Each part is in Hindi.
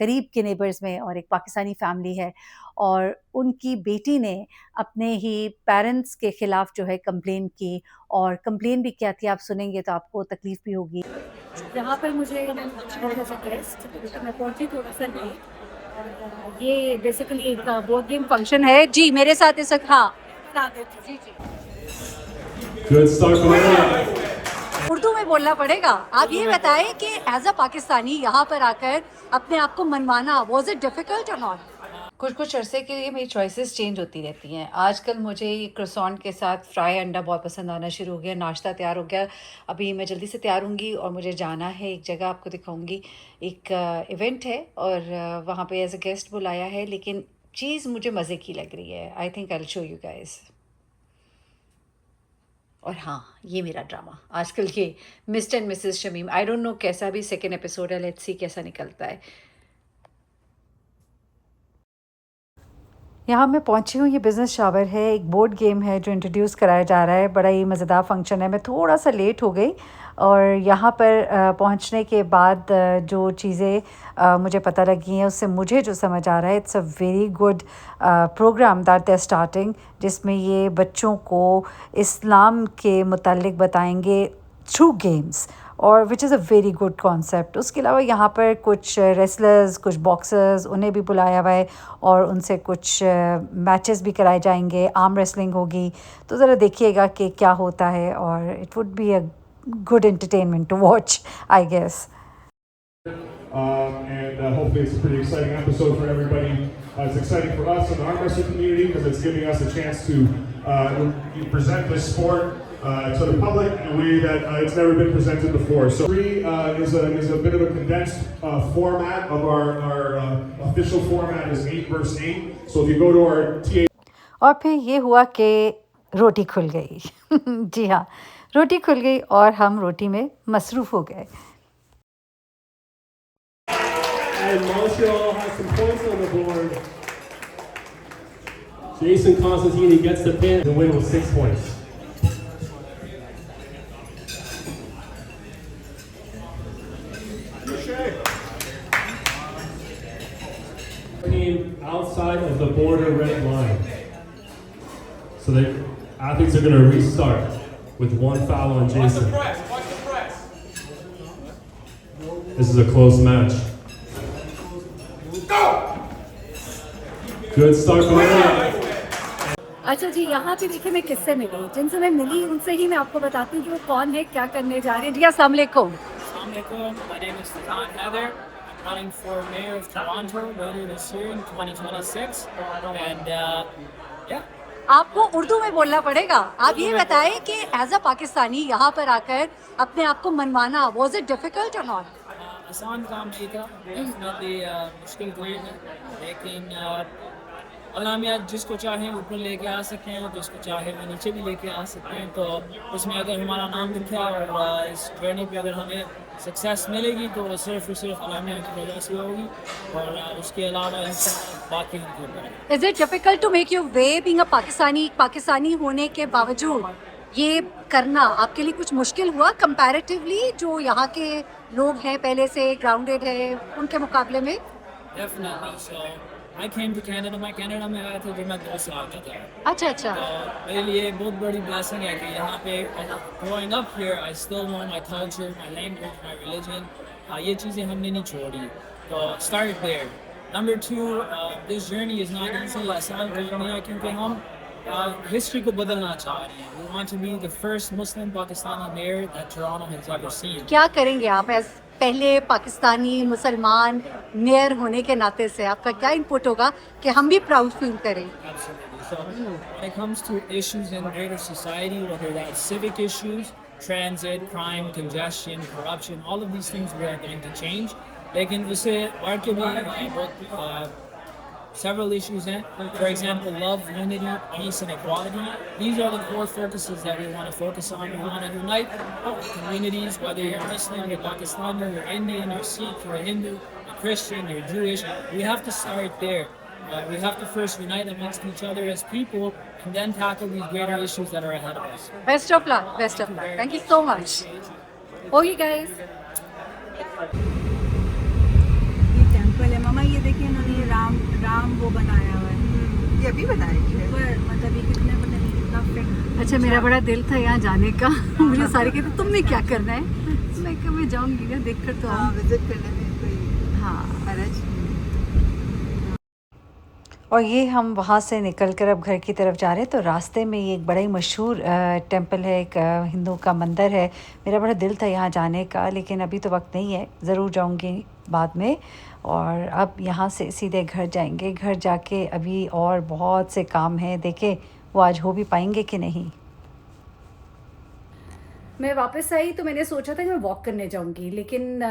करीब के नेबर्स में और एक पाकिस्तानी फैमिली है और उनकी बेटी ने अपने ही पेरेंट्स के खिलाफ जो है कंप्लेन की और कंप्लेन भी क्या थी आप सुनेंगे तो आपको तकलीफ भी होगी। यहाँ पर मुझे गेस्ट मैं पहुंची थोड़ा सा लेट। ये बेसिकली एक बोर्ड गेम फंक्शन है जी मेरे साथ इस वक्त हाँ जी जी Good start for them. Urdu में बोलना पड़ेगा। आप ये बताएं कि एज अ पाकिस्तानी यहाँ पर आकर अपने आप को मनवाना वाज इट डिफिकल्ट और नॉट? कुछ कुछ अरसे के लिए मेरी चॉइसेस चेंज होती रहती हैं। आजकल मुझे ये क्रोसॉन के साथ फ्राई अंडा बहुत पसंद आना शुरू हो गया। नाश्ता तैयार हो गया। अभी मैं जल्दी से तैयार होंगी और मुझे जाना है एक जगह, आपको दिखाऊंगी। एक इवेंट है और वहाँ पे एज अ गेस्ट बुलाया है, लेकिन चीज़ मुझे मज़े की लग रही है। I think I will show you guys. और हाँ, ये मेरा ड्रामा आजकल के mister and Mrs Shamim. I don't know कैसा भी सेकेंड एपिसोड है, लेट्स सी कैसा निकलता है। यहाँ मैं पहुँची हूँ, ये बिज़नेस शावर है, एक बोर्ड गेम है जो इंट्रोड्यूस कराया जा रहा है। बड़ा ही मज़ेदार फंक्शन है। मैं थोड़ा सा लेट हो गई और यहाँ पर पहुँचने के बाद जो चीज़ें मुझे पता लगी हैं उससे मुझे जो समझ आ रहा है, it's a very good programme that they are starting, जिसमें ये बच्चों को इस्लाम के मुतालिक बताएंगे थ्रू गेम्स, और which is a very good concept. उसके अलावा यहाँ पर कुछ रेसलर्स, कुछ बॉक्सर्स, उन्हें भी बुलाया हुआ है और उनसे कुछ मैचेस भी कराए जाएंगे, आर्म रेसलिंग होगी। तो ज़रा देखिएगा कि क्या होता है और it would be a good entertainment to watch, I guess. And hopefully it's a pretty exciting episode for everybody. It's exciting for us in the arm wrestling community because it's giving us a chance to present this sport to the public in a way that it's never been presented before. So three is a bit of a condensed format of our official format is 8 versus 8. So if you go to our TA. और फिर ये हुआ कि रोटी खुल गई। जी हाँ, रोटी खुल गई और हम रोटी में मसरूफ़ हो गए। And Montreal has some points on the board. Jason Constantine gets the pin to win with 6 points. Team outside of the border red line. So the athletes are going to restart with 1 foul on Jason. Watch the press. This is a close match. Good start for them. अच्छा जी, यहाँ पे देखिए मैं किससे मिली, जिनसे मैं मिली उनसे ही मैं आपको बताती हूँ कि वो कौन है, क्या करने जा रहे हैं। जी अस्सलाम वालेकुम। Assalamualaikum. My name is Fazan Heather. I'm running for mayor of Toronto later this year in 2026. And yeah. आपको उर्दू में बोलना पड़ेगा। आप ये बताएं कि एज अ पाकिस्तानी यहाँ पर आकर अपने आप को मनवाना वाज इट डिफिकल्ट और नॉट? आसान काम नहीं था, डेफिनेटली मुश्किल कोई है, लेकिन अल्लाह मियाँ जिसको चाहे ऊपर लेके आ सकते हैं, जिसको चाहे वो नीचे भी लेके आ सकते हैं। तो उसमें अगर हमारा नाम लिखा और इस जर्नी पे अगर हमें सक्सेस मिलेगी तो वो सिर्फ और सिर्फ अल्लाह मियाँ की वजह से होगी और उसके अलावा बाकी हम करेंगे। Is it difficult to make your way being a Pakistani होने के बावजूद ये करना आपके लिए कुछ मुश्किल हुआ कंपैरेटिवली, जो यहाँ के लोग हैं पहले से ग्राउंडेड है उनके मुकाबले में? Definitely. So I came to Canada. मैं कनाडा में आया था जब मैं 2 साल का था। अच्छा अच्छा। तो मेरे लिए बहुत बड़ी blessing है कि यहाँ पे growing up here, I still know my culture, my language, my religion. ये चीज़ें हमने नहीं छोड़ी। तो start there. Number 2, this journey is not easy. आसान काम नहीं है क्योंकि हम history को बदलना चाह रहे हैं। We want to be the first Muslim Pakistani mayor that Toronto has ever seen. क्या करेंगे आप एज पहले पाकिस्तानी मुसलमान मेयर होने के नाते से, आपका क्या इनपुट होगा कि हम भी प्राउड फील करें? Absolutely. So when it comes to issues in greater society, whether that's civic issues, transit, crime, congestion, corruption, all of these things we are going to change. लेकिन उससे बढ़ के भी बहुत several issues in. For example, love, unity, peace, and equality. These are the core focuses that we want to focus on. We want to unite communities, whether you're Muslim, you're Pakistani, you're Indian, you're Sikh, you're Hindu, you're Christian, you're Jewish. We have to start there. We have to first unite amongst each other as people and then tackle these greater issues that are ahead of us. Best of luck. Best of luck. Thank you so much. Okay guys. अच्छा मेरा बड़ा दिल था यहाँ जाने का मुझे सारे कहते तुमने क्या करना है, मैं कहा मैं जाऊँगी ना, देख कर तो हाँ, आऊँ। विजिट करने में कोई हाँ। हरज नहीं। और ये हम वहाँ से निकल कर अब घर की तरफ जा रहे हैं, तो रास्ते में ये एक बड़ा ही मशहूर टेंपल है, एक हिंदू का मंदिर है। मेरा बड़ा दिल था यहाँ जाने का, लेकिन अभी तो वक्त नहीं है, ज़रूर जाऊँगी बाद में। और अब यहाँ से सीधे घर जाएंगे, घर जाके अभी और बहुत से काम हैं, देखें वो आज हो भी पाएंगे कि नहीं। मैं वापस आई तो मैंने सोचा था कि मैं वॉक करने जाऊंगी, लेकिन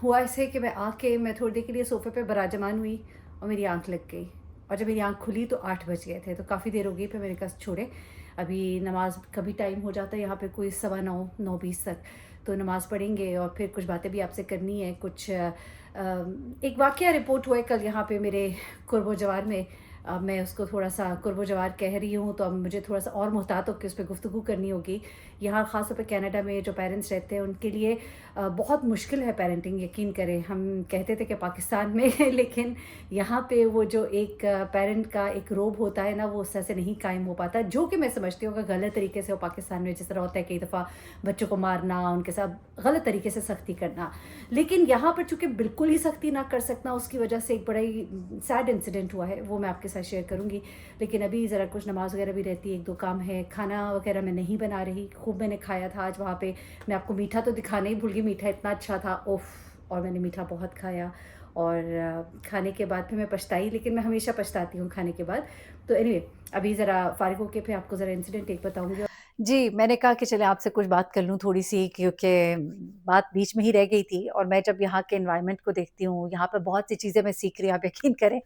हुआ ऐसे कि मैं आके मैं थोड़ी देर के लिए सोफ़े पे बराजमान हुई और मेरी आंख लग गई। और जब मेरी आंख खुली तो 8 बज गए थे, तो काफ़ी देर हो गई। फिर मैंने कहा छोड़े, अभी नमाज का भी टाइम हो जाता है यहाँ पे, कोई 9:15 9:20 तक, तो नमाज़ पढ़ेंगे और फिर कुछ बातें भी आपसे करनी है। कुछ एक वाक़या रिपोर्ट हुआ है कल यहाँ पे मेरे कुर्बो जवार में। अब मैं उसको थोड़ा-सा कुर्बो जवार कह रही हूँ, तो अब मुझे थोड़ा-सा और मुहतात होके उस पे गुफ्तगू करनी होगी। यहाँ ख़ास तौर पे कनाडा में जो पेरेंट्स रहते हैं उनके लिए बहुत मुश्किल है पेरेंटिंग, यकीन करें। हम कहते थे कि पाकिस्तान में लेकिन यहाँ पे वो जो एक पेरेंट का एक रोब होता है ना, वो उस तरह से नहीं कायम हो पाता, जो कि मैं समझती हूँ कि गलत तरीके से हो पाकिस्तान में जिस तरह होता है कई दफ़ा बच्चों को मारना, उनके साथ गलत तरीके से सख्ती करना। लेकिन यहाँ पर चूँकि बिल्कुल ही सख्ती ना कर सकना, उसकी वजह से एक बड़ा ही सैड इंसिडेंट हुआ है, वो मैं आपके साथ शेयर करूँगी। लेकिन अभी ज़रा कुछ नमाज़ वगैरह भी रहती है, 1-2 काम है, खाना वगैरह मैं नहीं बना रही। खूब मैंने खाया था आज वहाँ पे, मैं आपको मीठा तो दिखाना ही भूल गई, मीठा इतना अच्छा था, उफ़! और मैंने मीठा बहुत खाया। और खाने के बाद फिर मैं पछताई, लेकिन मैं हमेशा पछताती हूँ खाने के बाद। तो एनीवे अभी ज़रा फ़ारिग होके फिर आपको ज़रा इंसिडेंट एक बताऊँगी। जी, मैंने कहा कि चलें आपसे कुछ बात कर लूँ थोड़ी-सी, क्योंकि बात बीच में ही रह गई थी। और मैं जब यहाँ के एनवायरनमेंट को देखती हूँ, यहाँ पर बहुत सी चीज़ें मैं सीख रही हूँ, आप यकीन करें।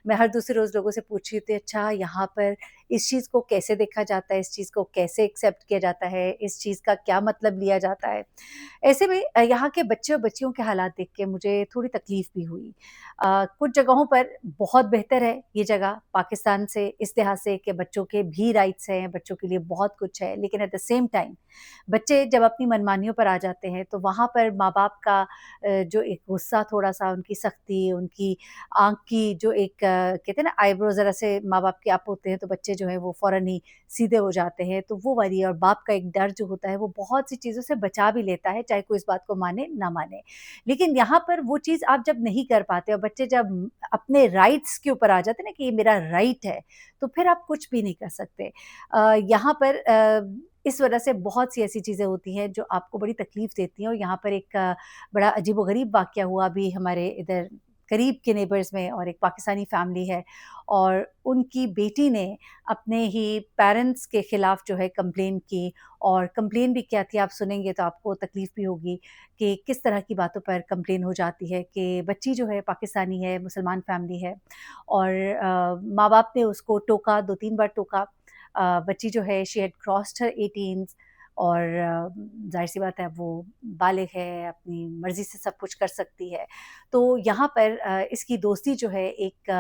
मैं हर दूसरे रोज़ लोगों से पूछ रही थी, अच्छा यहाँ पर इस चीज़ को कैसे देखा जाता है, इस चीज़ को कैसे एक्सेप्ट किया जाता है, इस चीज़ का क्या मतलब लिया जाता है। ऐसे में यहाँ के बच्चे और बच्चियों के हालात देख के मुझे थोड़ी तकलीफ़ भी हुई। कुछ जगहों पर बहुत बेहतर है ये जगह पाकिस्तान से, इस लिहाज़ से कि बच्चों के भी राइट्स हैं, बच्चों के लिए बहुत कुछ है, लेकिन एट द सेम टाइम बच्चे जब अपनी मनमानियों पर आ जाते हैं, तो वहाँ पर माँ-बाप का जो एक गुस्सा, थोड़ा-सा उनकी सख्ती, उनकी आँख की जो एक कहते हैं ना आईब्रो ज़रा से माँ-बाप के अप होते हैं, तो बच्चे जो हैं वो फ़ौरन ही सीधे हो जाते हैं, तो वो वाली। और बाप का एक डर जो होता है, वो बहुत सी चीज़ों से बचा भी लेता है, चाहे कोई इस बात को माने ना माने। लेकिन यहाँ पर वो चीज़ आप जब नहीं कर पाते और बच्चे जब अपने राइट्स के ऊपर आ जाते हैं ना कि ये मेरा राइट है, तो फिर आप कुछ भी नहीं कर सकते। यहाँ पर इस वजह से बहुत सी ऐसी चीज़ें होती हैं जो आपको बड़ी तकलीफ़ देती हैं। और यहाँ पर एक बड़ा अजीबो-गरीब वाक़या हुआ अभी हमारे इधर करीब के नेबर्स में। और एक पाकिस्तानी फ़ैमिली है और उनकी बेटी ने अपने ही पेरेंट्स के ख़िलाफ़ जो है कंप्लेन की। और कंप्लेन भी क्या थी, आप सुनेंगे तो आपको तकलीफ़ भी होगी कि किस तरह की बातों पर कंप्लेन हो जाती है कि बच्ची जो है पाकिस्तानी है, मुसलमान फ़ैमिली है और माँ-बाप ने उसको टोका, 2-3 बार टोका। बच्ची जो है शी हैड क्रॉस्ड हर 18 और ज़ाहिर-सी बात है, वो बालिग है, अपनी मर्ज़ी से सब कुछ कर सकती है। तो यहाँ पर इसकी दोस्ती जो है एक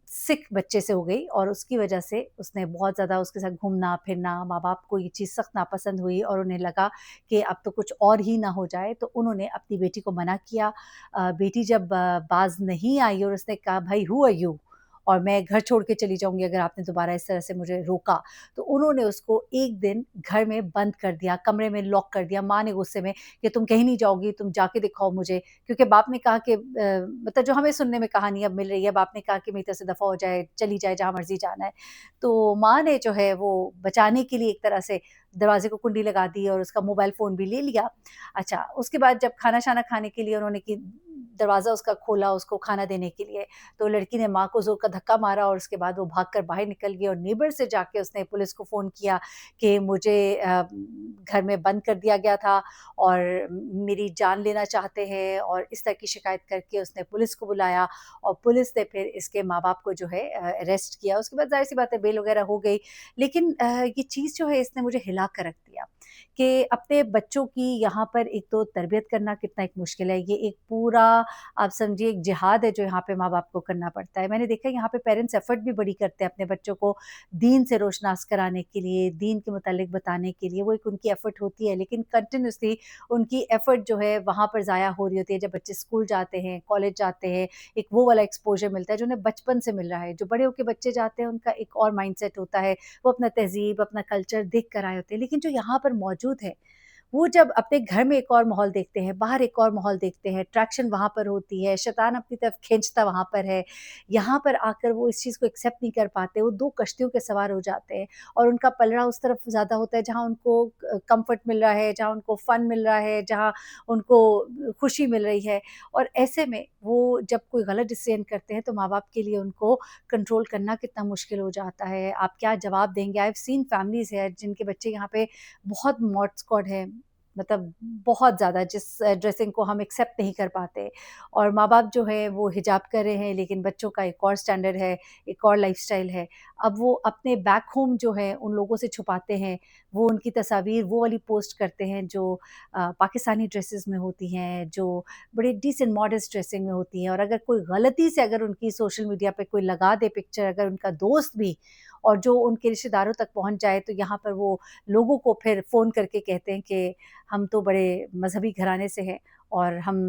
सिख बच्चे से हो गई और उसकी वजह से उसने बहुत ज़्यादा उसके साथ घूमना-फिरना, माँ-बाप को ये चीज़ सख्त नापसंद हुई और उन्हें लगा कि अब तो कुछ और ही ना हो जाए, तो उन्होंने अपनी बेटी को मना किया। बेटी जब बाज़ नहीं आई और उसने कहा, "भई हू आर यू?" और मैं घर छोड़ के चली जाऊँगी अगर आपने दोबारा इस तरह से मुझे रोका। तो उन्होंने उसको 1 दिन घर में बंद कर दिया, कमरे में लॉक कर दिया। माँ ने गुस्से में कि तुम कहीं नहीं जाओगी, तुम जाके दिखाओ मुझे। क्योंकि बाप ने कहा कि मतलब जो हमें सुनने में कहानी अब मिल रही है, बाप ने कहा कि मेरी तरफ से दफ़ा हो जाए, चली जाए जहाँ मर्ज़ी जाना है। तो माँ ने जो है वो बचाने के लिए एक तरह से दरवाज़े को कुंडी लगा दी और उसका मोबाइल फ़ोन भी ले लिया। अच्छा, उसके बाद जब खाना-शाना खाने के लिए उन्होंने कि दरवाज़ा उसका खोला उसको खाना देने के लिए, तो लड़की ने माँ को ज़ोर का धक्का मारा और उसके बाद वो भागकर बाहर निकल गई और नेबर से जाके उसने पुलिस को फ़ोन किया कि मुझे घर में बंद कर दिया गया था और मेरी जान लेना चाहते हैं। और इस तरह की शिकायत करके उसने पुलिस को बुलाया और पुलिस ने फिर इसके माँ-बाप को जो है अरेस्ट किया। उसके बाद ज़ाहिर-सी बात है बेल वगैरह हो गई। लेकिन ये चीज़ जो है इसने मुझे हिला कर रख दिया कि अपने बच्चों की यहाँ पर एक तो तरबियत करना कितना एक मुश्किल है। ये एक पूरा आप समझिए एक जिहाद है जो यहाँ पे माँ-बाप को करना पड़ता है। मैंने देखा है यहाँ पे पेरेंट्स एफ़र्ट भी बड़ी करते हैं अपने बच्चों को दीन से रोशनास कराने के लिए, दीन के मुतालिक बताने के लिए, वो एक उनकी एफ़र्ट होती है, लेकिन कंटिन्यूअसली उनकी एफ़र्ट जो है वहाँ पर ज़ाया हो रही होती है। जब बच्चे स्कूल जाते हैं, कॉलेज जाते हैं, एक वो वाला एक्सपोज़र मिलता है जो उन्हें बचपन से मिल रहा है। जो बड़े होके बच्चे जाते हैं उनका एक और माइंडसेट होता है, वो अपना तहज़ीब, अपना कल्चर देख कर आए होते हैं। लेकिन जो यहाँ पर मौजूद है, वो जब अपने घर में एक और माहौल देखते हैं, बाहर एक और माहौल देखते हैं, अट्रैक्शन वहाँ पर होती है, शैतान अपनी तरफ खींचता वहाँ पर है। यहाँ पर आकर वो इस चीज़ को एक्सेप्ट नहीं कर पाते, वो 2 कश्तियों के सवार हो जाते हैं और उनका पलड़ा उस तरफ ज़्यादा होता है जहाँ उनको कम्फ़र्ट मिल रहा है, जहाँ उनको फ़न मिल रहा है, जहाँ उनको खुशी मिल रही है और ऐसे में वो जब कोई गलत डिसीज़न करते हैं तो माँ-बाप के लिए उनको कंट्रोल करना कितना मुश्किल हो जाता है। आप क्या जवाब देंगे? आई हैव सीन फैमिलीज़ है जिनके बच्चे यहाँ पे बहुत मॉड स्क्वाड है, मतलब बहुत ज़्यादा जिस ड्रेसिंग को हम एक्सेप्ट नहीं कर पाते और माँ-बाप जो है वो हिजाब कर रहे हैं लेकिन बच्चों का एक और स्टैंडर्ड है, एक और लाइफ़स्टाइल है। अब वो अपने बैक होम जो है उन लोगों से छुपाते हैं, वो उनकी तस्वीर वो वाली पोस्ट करते हैं जो पाकिस्तानी ड्रेसेस में होती हैं, जो बड़े डिसेंट मॉडेस्ट ड्रेसिंग में होती हैं और अगर कोई गलती से अगर उनकी सोशल मीडिया पे कोई लगा दे पिक्चर अगर उनका दोस्त भी और जो उनके रिश्तेदारों तक पहुँच जाए तो यहाँ पर वो लोगों को फिर फ़ोन करके कहते हैं कि हम तो बड़े मज़हबी घराने से हैं और हम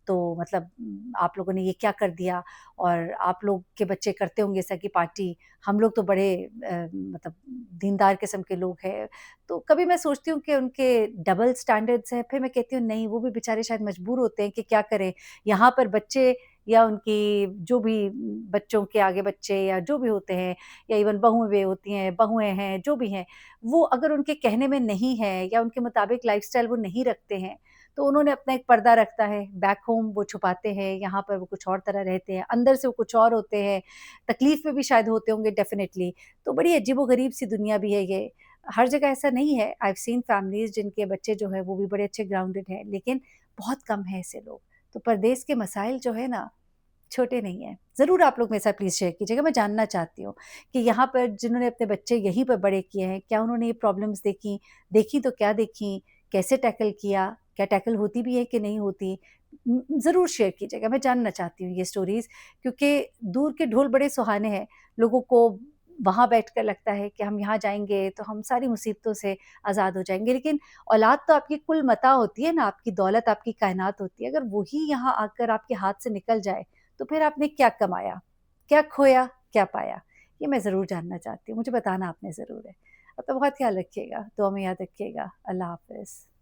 तो मतलब आप लोगों ने ये क्या कर दिया और आप लोग के बच्चे करते होंगे इस तरह की पार्टी, हम लोग तो बड़े मतलब दीनदार किस्म के लोग हैं। तो कभी मैं सोचती हूँ कि उनके डबल स्टैंडर्ड्स हैं, फिर मैं कहती हूँ नहीं वो भी बेचारे शायद मजबूर होते हैं कि क्या करें, यहाँ पर बच्चे या उनकी जो भी बच्चों के आगे बच्चे या जो भी होते हैं या इवन बहुएँ भी होती हैं, बहुएँ हैं, जो भी हैं, वो अगर उनके कहने में नहीं है या उनके मुताबिक लाइफ़स्टाइल वो नहीं रखते हैं, तो उन्होंने अपना एक पर्दा रखा है, बैक होम वो छुपाते हैं, यहाँ पर वो कुछ और तरह रहते हैं, अंदर से वो कुछ और होते हैं, तकलीफ़ में भी शायद होते होंगे डेफ़िनिटली। तो बड़ी अजीबो-गरीब सी दुनिया भी है ये। हर जगह ऐसा नहीं है, आई हैव सीन फैमिलीज़ जिनके बच्चे जो हैं वो भी बड़े अच्छे ग्राउंडेड हैं, लेकिन बहुत कम हैं ऐसे लोग। तो परदेस के मसाइल जो है ना छोटे नहीं हैं। ज़रूर आप लोग मेरे साथ प्लीज़ शेयर कीजिएगा, मैं जानना चाहती हूँ कि यहाँ पर जिन्होंने अपने बच्चे यहीं पर बड़े किए हैं, क्या उन्होंने ये प्रॉब्लम्स देखी? देखी तो क्या देखी? कैसे टैकल किया? क्या टैकल होती भी है कि नहीं होती? ज़रूर शेयर कीजिएगा, मैं जानना चाहती हूँ ये स्टोरीज़ क्योंकि दूर के ढोल बड़े सुहाने हैं। लोगों को वहाँ बैठकर लगता है कि हम यहाँ जाएँगे तो हम सारी मुसीबतों से आज़ाद हो जाएँगे, लेकिन औलाद तो आपकी कुल मता होती है ना, आपकी दौलत, आपकी कायनात होती है। अगर वही यहाँ आकर आपके हाथ से निकल जाए, तो फिर आपने क्या कमाया? क्या खोया? क्या पाया? ये मैं ज़रूर जानना चाहती हूँ, मुझे बताना आपने ज़रूर है। अपना बहुत ख़्याल रखिएगा, दुआ में याद रखिएगा। अल्लाह हाफ़िज़।